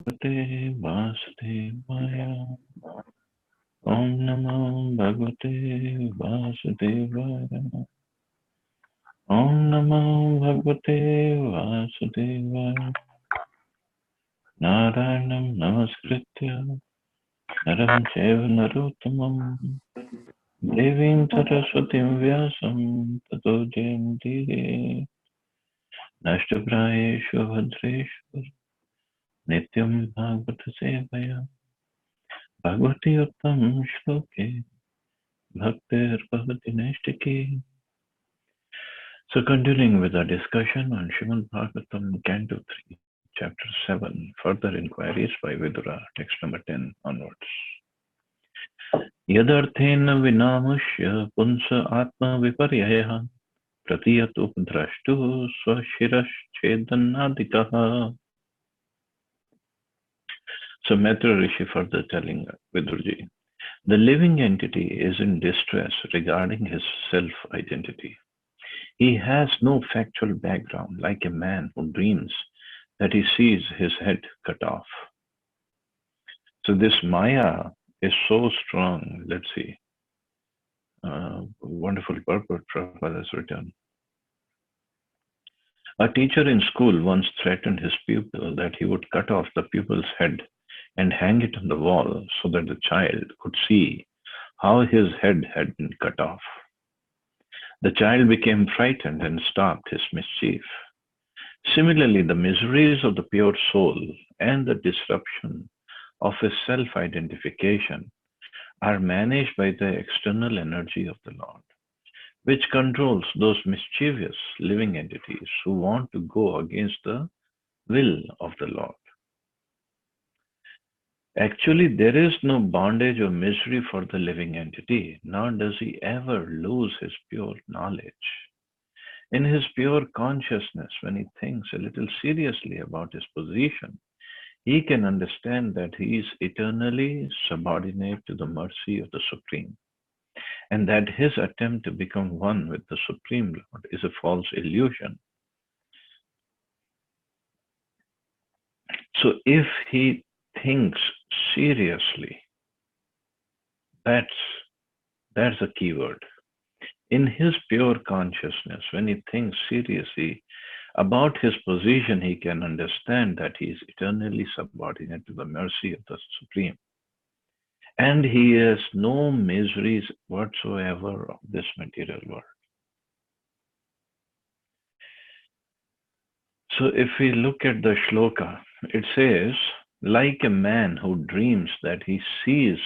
Bhagavate Vasudevaya. Om Namo Bhagavate Vasudevaya. Om Namo Bhagavate Vasudevaya. Narayanam Namaskritya Naram Chaiva Narottamam Devim Saraswatim Vyasam Tato Jayamudire Nashtaprayeshu Bhadreshu Nityam Bhagavata Sevaya Bhagavati Uttam Shloke Bhaktir Bhavati Naistaki. So continuing with our discussion on Srimad Bhagavatam, Canto 3, Chapter 7, further inquiries by Vidura, text number 10 onwards. Yadarthena vinamushya punsa atma viparyaya pratiyatu drashtu swashirashchedanadikaha. So Maitre Rishi further telling Vidurji, the living entity is in distress regarding his self-identity. He has no factual background, like a man who dreams that he sees his head cut off. So this Maya is so strong. Let's see. Wonderful purport Prabhupada has written. A teacher in school once threatened his pupil that he would cut off the pupil's head and hang it on the wall so that the child could see how his head had been cut off. The child became frightened and stopped his mischief. Similarly, the miseries of the pure soul and the disruption of his self-identification are managed by the external energy of the Lord, which controls those mischievous living entities who want to go against the will of the Lord. Actually, there is no bondage or misery for the living entity, nor does he ever lose his pure knowledge. In his pure consciousness, when he thinks a little seriously about his position, he can understand that he is eternally subordinate to the mercy of the Supreme, and that his attempt to become one with the Supreme Lord is a false illusion. So if he thinks seriously, that's a key word. In his pure consciousness, when he thinks seriously about his position, he can understand that he is eternally subordinate to the mercy of the Supreme. And he has no miseries whatsoever of this material world. So if we look at the shloka, it says, like a man who dreams that he sees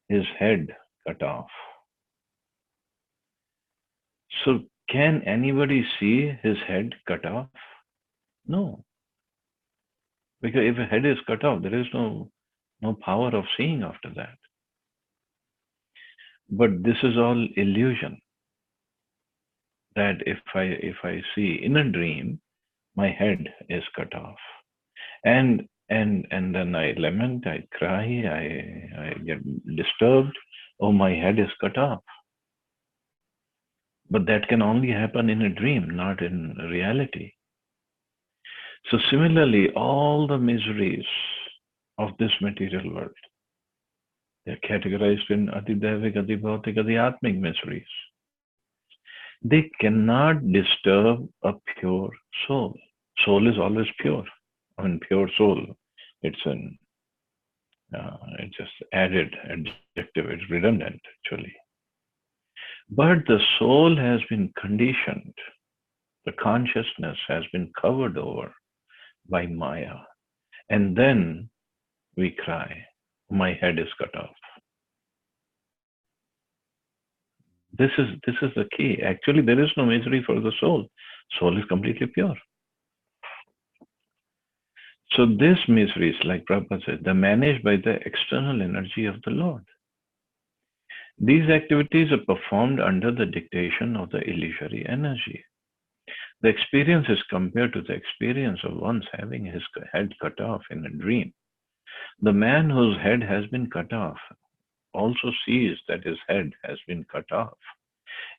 his head cut off. So can anybody see his head cut off? No. Because if a head is cut off, there is no power of seeing after that. But this is all illusion. That if I see in a dream, my head is cut off. And then I lament, I cry, I get disturbed. Oh, my head is cut off. But that can only happen in a dream, not in reality. So similarly, all the miseries of this material world, they're categorized in Adidevik, Adibhautik, Adhyatmic miseries. They cannot disturb a pure soul. Soul is always pure. I mean, pure soul. It's just added adjective. It's redundant, actually. But the soul has been conditioned. The consciousness has been covered over by Maya. And then we cry, my head is cut off. This is the key. Actually, there is no misery for the soul. Soul is completely pure. So these miseries, like Prabhupada said, they're managed by the external energy of the Lord. These activities are performed under the dictation of the illusory energy. The experience is compared to the experience of once having his head cut off in a dream. The man whose head has been cut off also sees that his head has been cut off.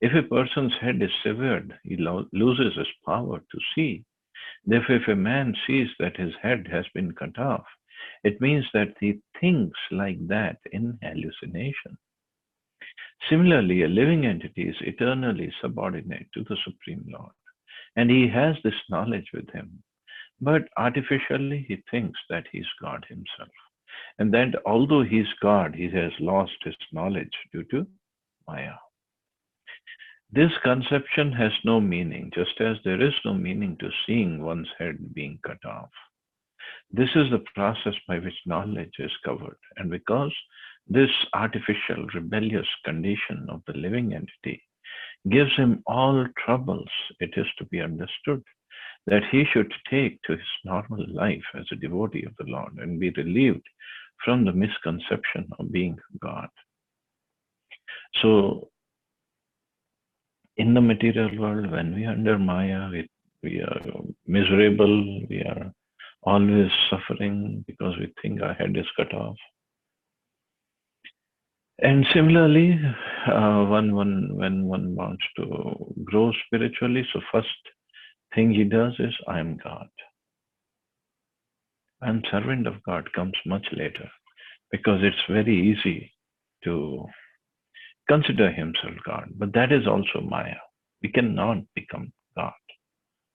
If a person's head is severed, he loses his power to see. Therefore, if a man sees that his head has been cut off, It means that he thinks like that in hallucination. Similarly, a living entity is eternally subordinate to the Supreme Lord, and he has this knowledge with him. But artificially, he thinks that he's God himself, and that although he's God, he has lost his knowledge due to Maya. This conception has no meaning, just as there is no meaning to seeing one's head being cut off. This is the process by which knowledge is covered, and because this artificial, rebellious condition of the living entity gives him all troubles, it is to be understood that he should take to his normal life as a devotee of the Lord and be relieved from the misconception of being God. So, in the material world, when we are under Maya, we are miserable, we are always suffering because we think our head is cut off. And similarly, when one wants to grow spiritually, so first thing he does is, I am God. And servant of God comes much later because it's very easy to consider himself God. But that is also Maya. We cannot become God.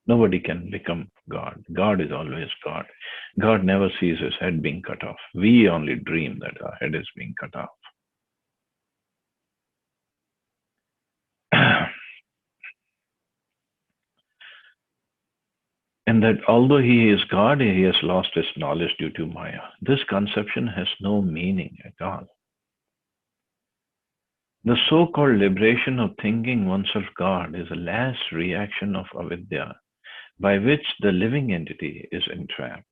Nobody can become God. God is always God. God never sees his head being cut off. We only dream that our head is being cut off. And that although he is God, he has lost his knowledge due to Maya. This conception has no meaning at all. The so-called liberation of thinking oneself God is a last reaction of avidya by which the living entity is entrapped.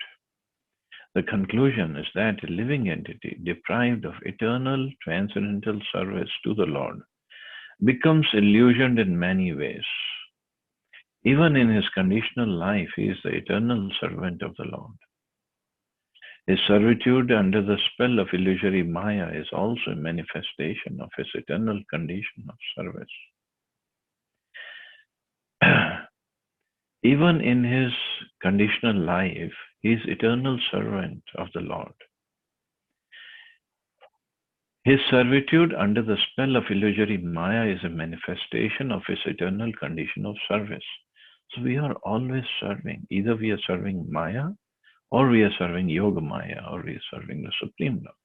The conclusion is that a living entity deprived of eternal transcendental service to the Lord becomes illusioned in many ways. Even in his conditional life, he is the eternal servant of the Lord. His servitude under the spell of illusory Maya is also a manifestation of his eternal condition of service. Even in his conditional life, he is eternal servant of the Lord. His servitude under the spell of illusory Maya is a manifestation of his eternal condition of service. So we are always serving. Either we are serving Maya, or we are serving Yoga Maya, or we are serving the Supreme Lord.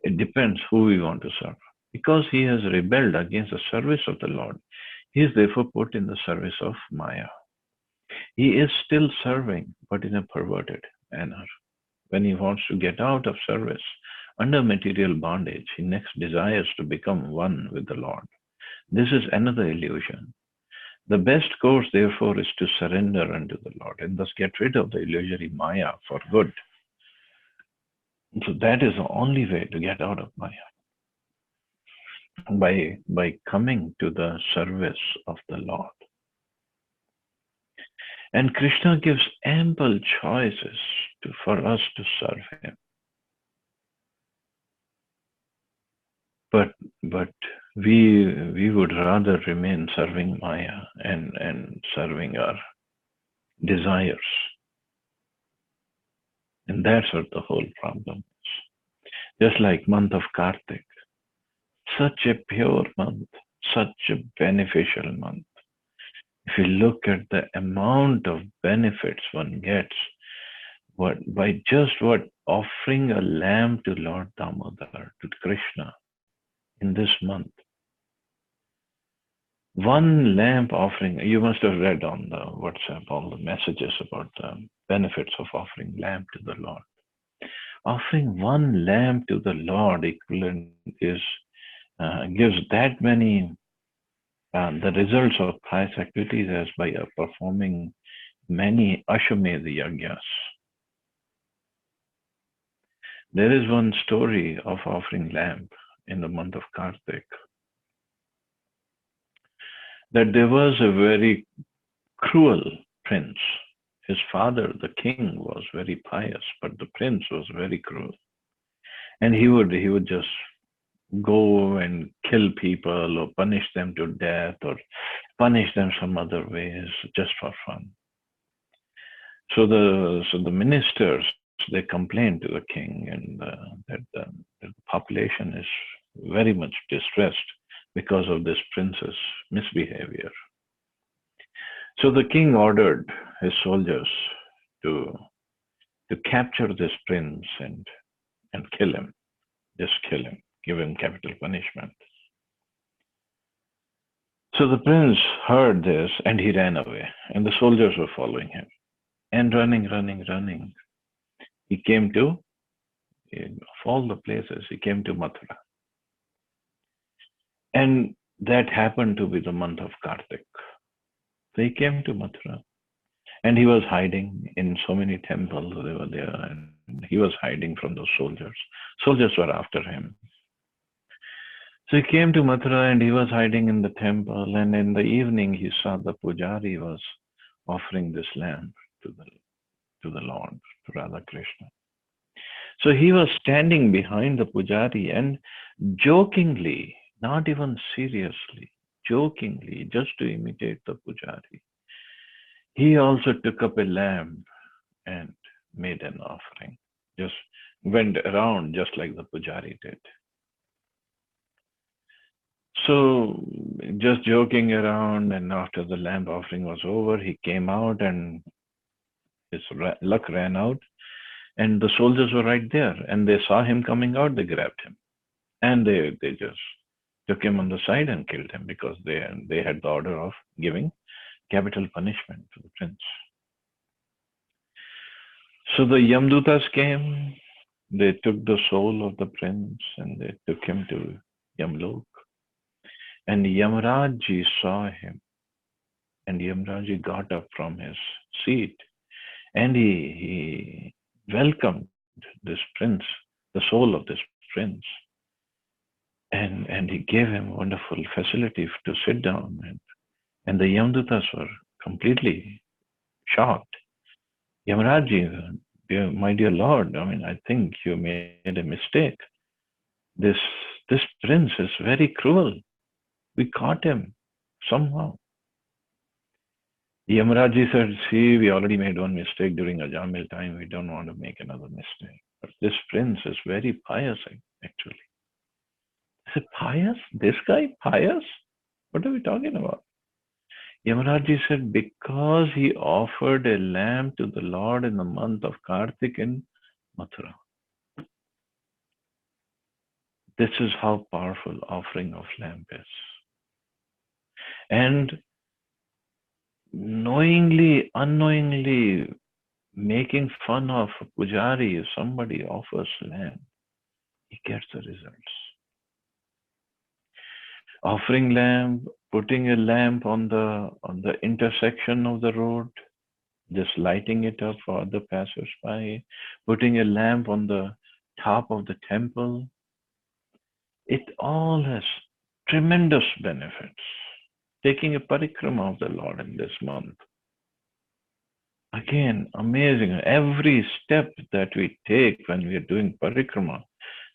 It depends who we want to serve. Because he has rebelled against the service of the Lord, he is therefore put in the service of Maya. He is still serving, but in a perverted manner. When he wants to get out of service under material bondage, he next desires to become one with the Lord. This is another illusion. The best course, therefore, is to surrender unto the Lord and thus get rid of the illusory Maya for good. So that is the only way to get out of Maya. By coming to the service of the Lord. And Krishna gives ample choices for us to serve him. But we would rather remain serving Maya and serving our desires. And that's what the whole problem is. Just like month of Kartik, such a pure month, such a beneficial month. If you look at the amount of benefits one gets, by just offering a lamb to Lord Damodar, to Krishna, in this month. One lamp offering, you must have read on the WhatsApp all the messages about the benefits of offering lamb to the Lord. Offering one lamb to the Lord equivalent gives that many the results of pious activities as by performing many Ashwamedha Yagyas. There is one story of offering lamb in the month of Kartik. That there was a very cruel prince. His father, the king, was very pious, but the prince was very cruel. And he would just go and kill people or punish them to death or punish them some other ways just for fun. So the ministers they complained to the king, and that the population is very much distressed because of this prince's misbehavior. So the king ordered his soldiers to capture this prince and kill him, just kill him, give him capital punishment. So the prince heard this and he ran away, and the soldiers were following him. And running, he came to, of all the places, he came to Mathura. And that happened to be the month of Kartik. So he came to Mathura and he was hiding in so many temples. They were there and he was hiding from those soldiers. Soldiers were after him. So he came to Mathura and he was hiding in the temple. And in the evening, he saw the pujari was offering this lamb to the Lord, to Radha Krishna. So he was standing behind the pujari and jokingly, not even seriously, jokingly, just to imitate the pujari, he also took up a lamb and made an offering. Just went around just like the pujari did. So just joking around, and after the lamb offering was over, he came out and his luck ran out, and the soldiers were right there, and they saw him coming out, they grabbed him, and they just took him on the side and killed him because they had the order of giving capital punishment to the prince. So the Yamdutas came, they took the soul of the prince and they took him to Yamlok. And Yamraji saw him, and Yamraji got up from his seat and he welcomed this prince, the soul of this prince. And he gave him wonderful facility to sit down. And the Yamdutas were completely shocked. Yamraji, my dear Lord, I think you made a mistake. This prince is very cruel. We caught him somehow. Yamraji said, see, we already made one mistake during Ajamil time. We don't want to make another mistake. But this prince is very pious, actually. I said, pious? This guy pious? What are we talking about? Yamraji said, because he offered a lamb to the Lord in the month of Kartik in Mathura. This is how powerful offering of lamb is. And knowingly, unknowingly making fun of pujari, if somebody offers lamb, he gets the results. Offering lamb, putting a lamp on the intersection of the road, just lighting it up for other passers-by, putting a lamp on the top of the temple, it all has tremendous benefits. Taking a parikrama of the Lord in this month. Again, amazing. Every step that we take when we are doing parikrama,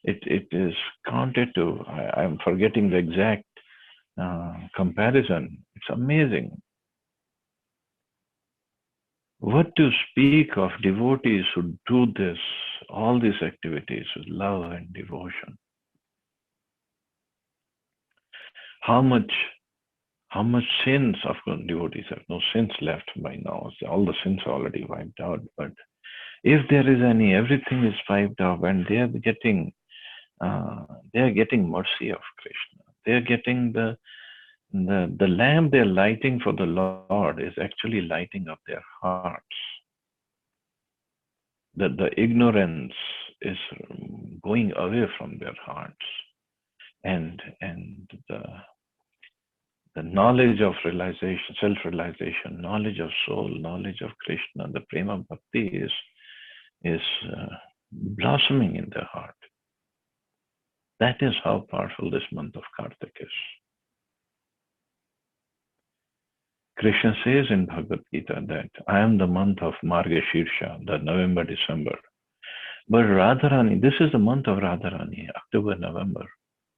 it is counted to, I'm forgetting the exact comparison. It's amazing. What to speak of devotees who do this, all these activities with love and devotion. How much sins, of course, devotees have no sins left by now. All the sins are already wiped out. But if there is any, everything is wiped out, and they are getting mercy of Krishna. They are getting the lamp they are lighting for the Lord is actually lighting up their hearts. That the ignorance is going away from their hearts, and the knowledge of realization, self-realization, knowledge of soul, knowledge of Krishna, the prema bhakti is blossoming in their heart. That is how powerful this month of Kartik is. Krishna says in Bhagavad Gita that I am the month of Margashirsha, the November, December. But Radharani, this is the month of Radharani, October, November,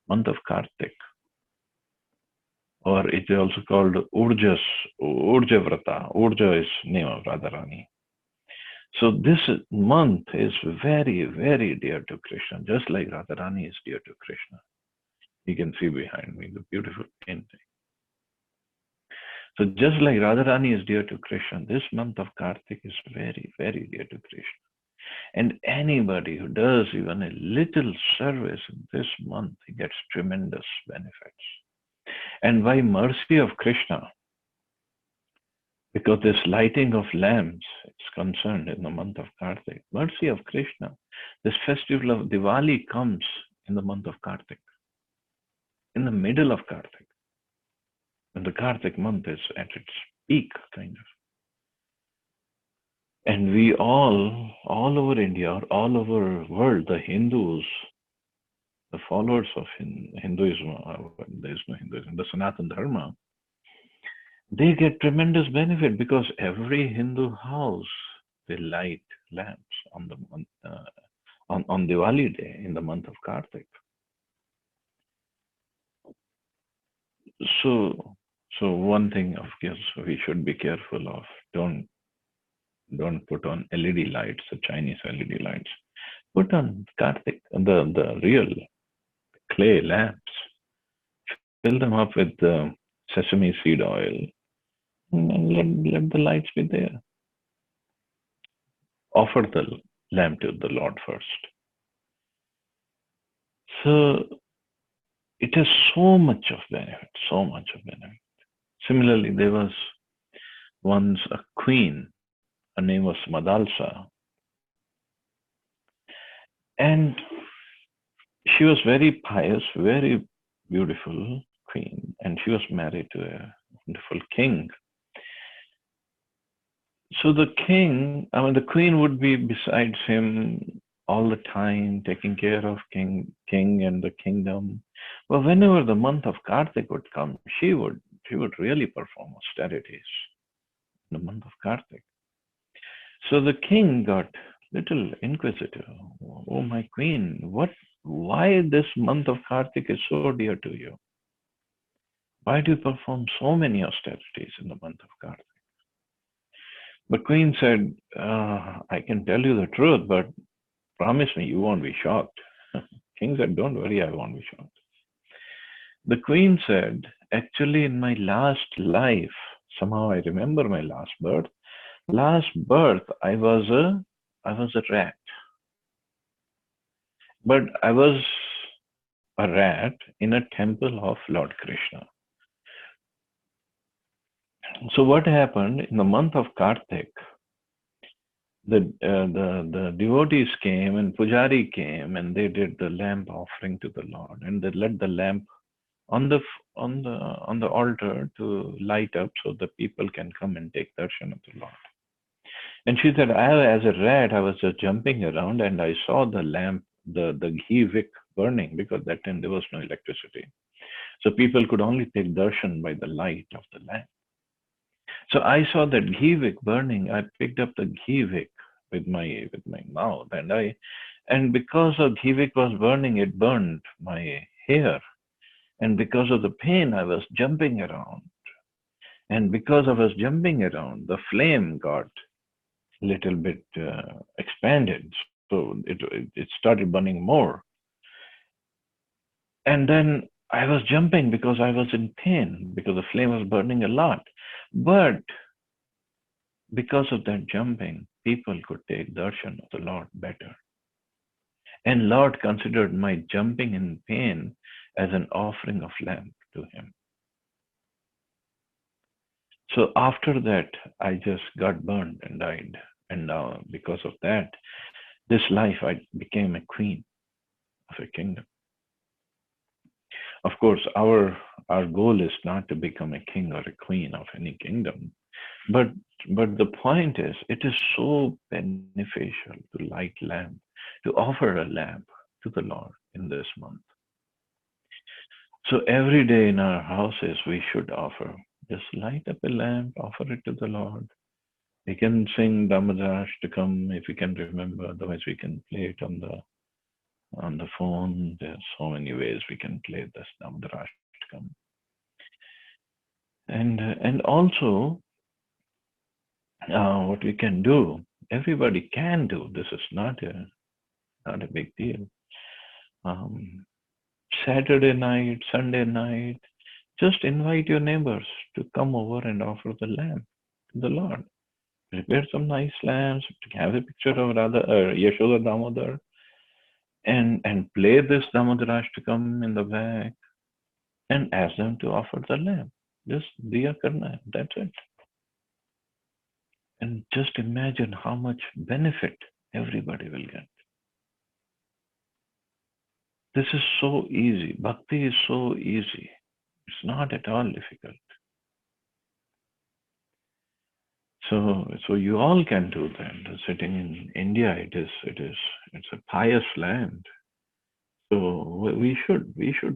month of Kartik. Or it is also called Urja Vrata. Urja is name of Radharani. So this month is very, very dear to Krishna, just like Radharani is dear to Krishna. You can see behind me the beautiful painting. So just like Radharani is dear to Krishna, this month of Kartik is very, very dear to Krishna. And anybody who does even a little service in this month, he gets tremendous benefits. And by mercy of Krishna, because this lighting of lamps is concerned in the month of Kartik, mercy of Krishna, this festival of Diwali comes in the month of Kartik, in the middle of Kartik, when the Kartik month is at its peak, kind of. And we all over India, all over world, the Hindus, the followers of Hinduism, there is no Hinduism, the Sanatan Dharma, they get tremendous benefit because every Hindu house they light lamps on the on Diwali day in the month of Kartik. So so one thing, of course, we should be careful of. Don't put on LED lights, the Chinese LED lights. Put on Kartik, the real clay lamps. Fill them up with sesame seed oil and let the lights be there. Offer the lamp to the Lord first. So it has so much of benefit, so much of benefit. Similarly, there was once a queen, her name was Madalsa, and she was very pious, very beautiful queen, and she was married to a wonderful king. So the king, I mean, the queen would be besides him all the time, taking care of king and the kingdom. But whenever the month of Kartik would come, she would really perform austerities in the month of Kartik. So the king got little inquisitive. Oh, my queen, why this month of Kartik is so dear to you? Why do you perform so many austerities in the month of Kartik? But queen said, I can tell you the truth, but promise me you won't be shocked. King said, don't worry, I won't be shocked. The queen said, actually, in my last life, somehow I remember my last birth. Last birth, I was a rat, but I was a rat in a temple of Lord Krishna. So what happened in the month of Kartik? The devotees came and pujari came and they did the lamp offering to the Lord, and they let the lamp on the on the altar to light up so the people can come and take darshan of the Lord. And she said, as a rat, I was just jumping around and I saw the lamp, the ghee wick burning because that time there was no electricity. So people could only take darshan by the light of the lamp. So I saw that ghee wick burning. I picked up the ghee wick with my mouth, and because of ghee wick was burning, it burned my hair. And because of the pain, I was jumping around. And because I was jumping around, the flame got a little bit expanded. So it started burning more. And then I was jumping because I was in pain, because the flame was burning a lot. But because of that jumping, people could take darshan of the Lord better. And Lord considered my jumping in pain as an offering of lamp to him. So after that, I just got burned and died. And now, because of that, this life I became a queen of a kingdom. Of course, our goal is not to become a king or a queen of any kingdom, but the point is, it is so beneficial to light lamp, to offer a lamp to the Lord in this month. So every day in our houses, we should offer, just light up a lamp, offer it to the Lord. We can sing Dhammadas to come if we can remember. Otherwise, we can play it on the phone. There's so many ways we can play this Dhammadas to come. And also, what we can do Everybody can do. This is not a big deal. Um, Saturday night, Sunday night, just invite your neighbors to come over and offer the lamb to the Lord. Prepare some nice lambs, have a picture of Radha, Yashoda Damodar, and play this Damodarashtakam in the back and ask them to offer the lamb. Just diya karna, that's it. And just imagine how much benefit everybody will get. This is so easy. Bhakti is so easy. It's not at all difficult. So you all can do that. Sitting in India, it's a pious land. So we should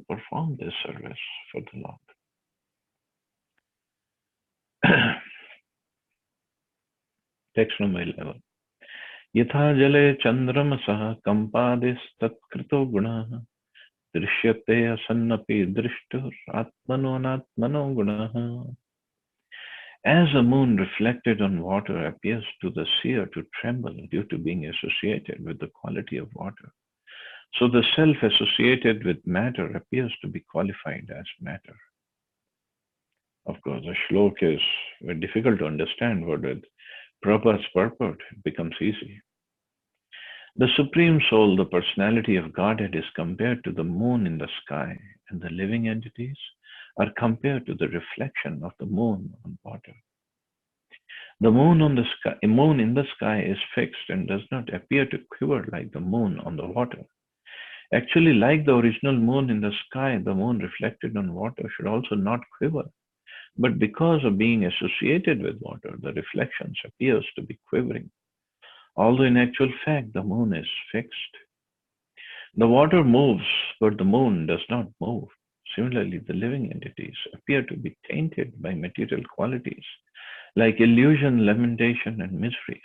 perform this service for the Lord. Text number 11. यथा जले चन्द्रमसः कम्पादिस्तत्कृतो गुणः दृश्यते असन्नपि दृष्टुरात्मनोऽनात्मनो गुणः. As the moon reflected on water appears to the seer to tremble due to being associated with the quality of water, so the self associated with matter appears to be qualified as matter. Of course, the shlok is very difficult to understand, but with Prabhupada's purport, it becomes easy. The Supreme Soul, the personality of Godhead, is compared to the moon in the sky, and the living entities are compared to the reflection of the moon on water. The moon in the sky is fixed and does not appear to quiver like the moon on the water. Actually, like the original moon in the sky, the moon reflected on water should also not quiver. But because of being associated with water, the reflections appears to be quivering. Although in actual fact, the moon is fixed. The water moves, but the moon does not move. Similarly, the living entities appear to be tainted by material qualities like illusion, lamentation, and miseries.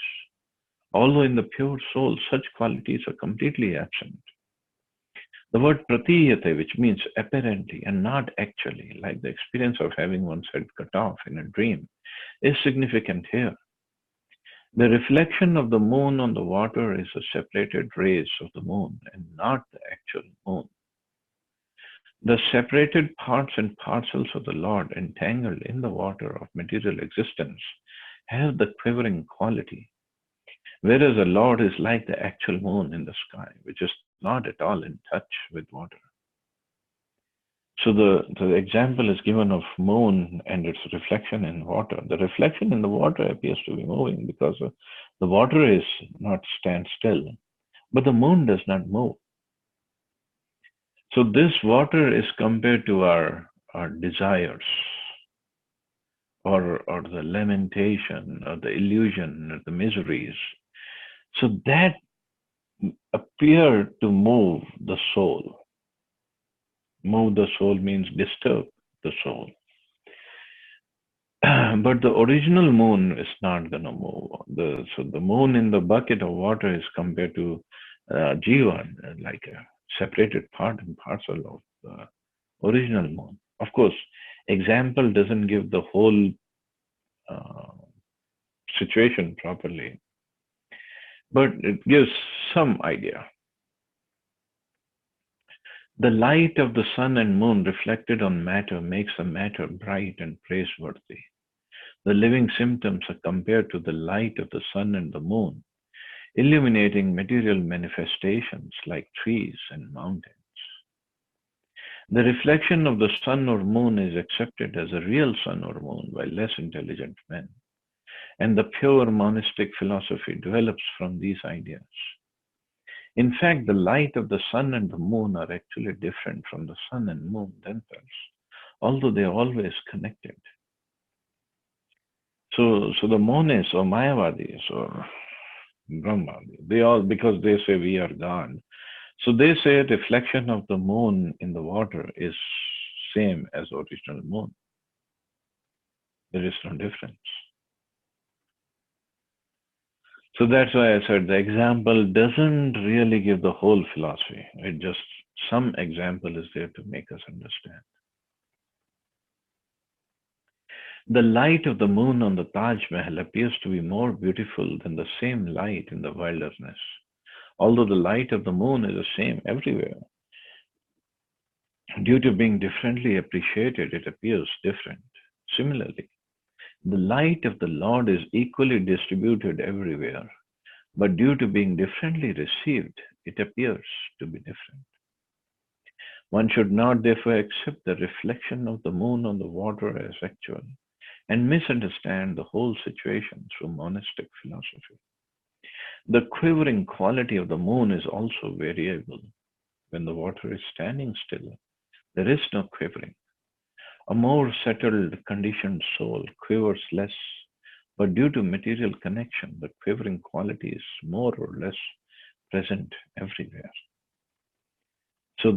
Although in the pure soul, such qualities are completely absent. The word pratiyate, which means apparently and not actually, like the experience of having one's head cut off in a dream, is significant here. The reflection of the moon on the water is the separated rays of the moon and not the actual moon. The separated parts and parcels of the Lord entangled in the water of material existence have the quivering quality, whereas the Lord is like the actual moon in the sky, which is not at all in touch with water. So the example is given of moon and its reflection in water. The reflection in the water appears to be moving because the water is not stand still, but the moon does not move. So this water is compared to our desires or the lamentation or the illusion or the miseries. So that appear to move the soul. Move the soul means disturb the soul. But the original moon is not going to move. So the moon in the bucket of water is compared to Jiva, like a separated part and parcel of the original moon. Of course, example doesn't give the whole situation properly, but it gives some idea. The light of the sun and moon reflected on matter makes the matter bright and praiseworthy. The living symptoms are compared to the light of the sun and the moon, illuminating material manifestations like trees and mountains. The reflection of the sun or moon is accepted as a real sun or moon by less intelligent men, and the pure monastic philosophy develops from these ideas. In fact, the light of the sun and the moon are actually different from the sun and moon themselves, although they are always connected. So the monis or Mayavadis or Brahma, they all, because they say we are God. So they say reflection of the moon in the water is same as original moon. There is no difference. So that's why I said the example doesn't really give the whole philosophy. It just, some example is there to make us understand. The light of the moon on the Taj Mahal appears to be more beautiful than the same light in the wilderness. Although the light of the moon is the same everywhere, due to being differently appreciated, it appears different. Similarly, the light of the Lord is equally distributed everywhere, but due to being differently received, it appears to be different. One should not therefore accept the reflection of the moon on the water as actual and misunderstand the whole situation through monastic philosophy. The quivering quality of the moon is also variable. When the water is standing still, there is no quivering. A more settled, conditioned soul quivers less, but due to material connection, the quivering quality is more or less present everywhere. So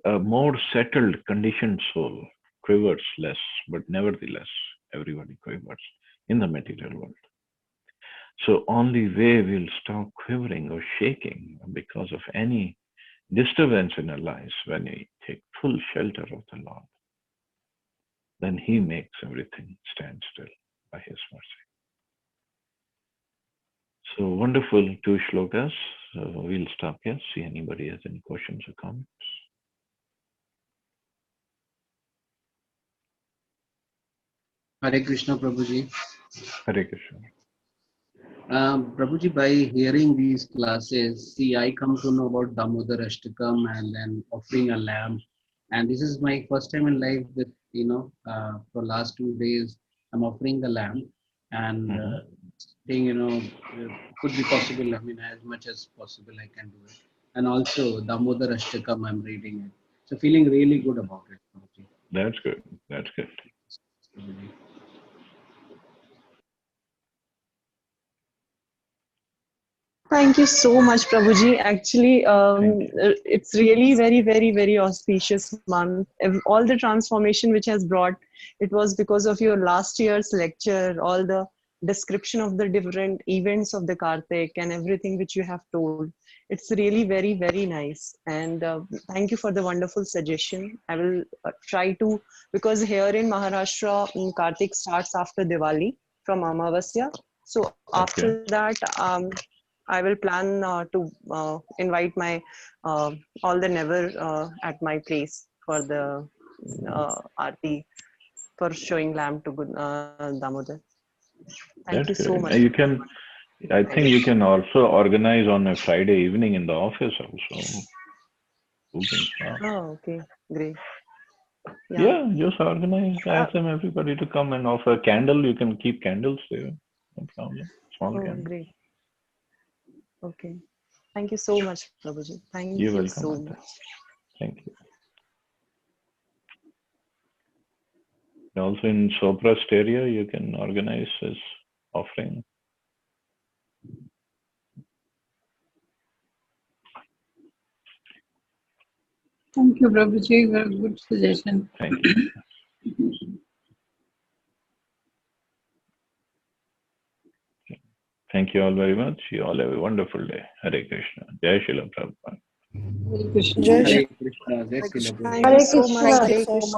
a more settled, conditioned soul quivers less, but nevertheless, everybody quivers in the material world. So only way we'll stop quivering or shaking because of any disturbance in our lives when we take full shelter of the Lord. Then He makes everything stand still by His mercy. So wonderful two shlokas. We'll stop here. See anybody has any questions or comments. Hare Krishna, Prabhuji. Hare Krishna. Prabhuji, by hearing these classes, see, I come to know about Damodar Ashtakam and then offering a lamb. And this is my first time in life that, for last 2 days, I'm offering the lamb and saying, could be possible. I mean, as much as possible, I can do it. And also, Damodar Ashtakam, I'm reading it. So, feeling really good about it, Prabhuji. That's good. That's good. Prabhuji. Thank you so much, Prabhuji. Actually, Thank you. it's really very, very, very auspicious month. All the transformation which has brought, it was because of your last year's lecture, all the description of the different events of the Kartik and everything which you have told. It's really very, very nice. And thank you for the wonderful suggestion. I will try to, because here in Maharashtra, Kartik starts after Diwali from Amavasya. So after that, I will plan to invite my all the never at my place for the aarti for showing lamb to Damodar. Thank you That's so good. much. You can, I think you can also organize on a Friday evening in the office also. Oh, okay, great. Yeah, just organize, ask them everybody to come and offer a candle. You can keep candles there. No problem. Small Oh, candle. great. Okay. Thank you so much, Prabhuji. Thank You're you welcome, so Anta. much. Thank you. Also in Soprast area, you can organize this offering. Thank you, Prabhuji. Very good suggestion. Thank you. Thank you all very much. You all have a wonderful day. Hare Krishna. Jai Srila Prabhupada. Hare Krishna. Jai Hare Shri Krishna, Jai Srila Krishna. Prabhupada. Thank you so much. Hare Krishna.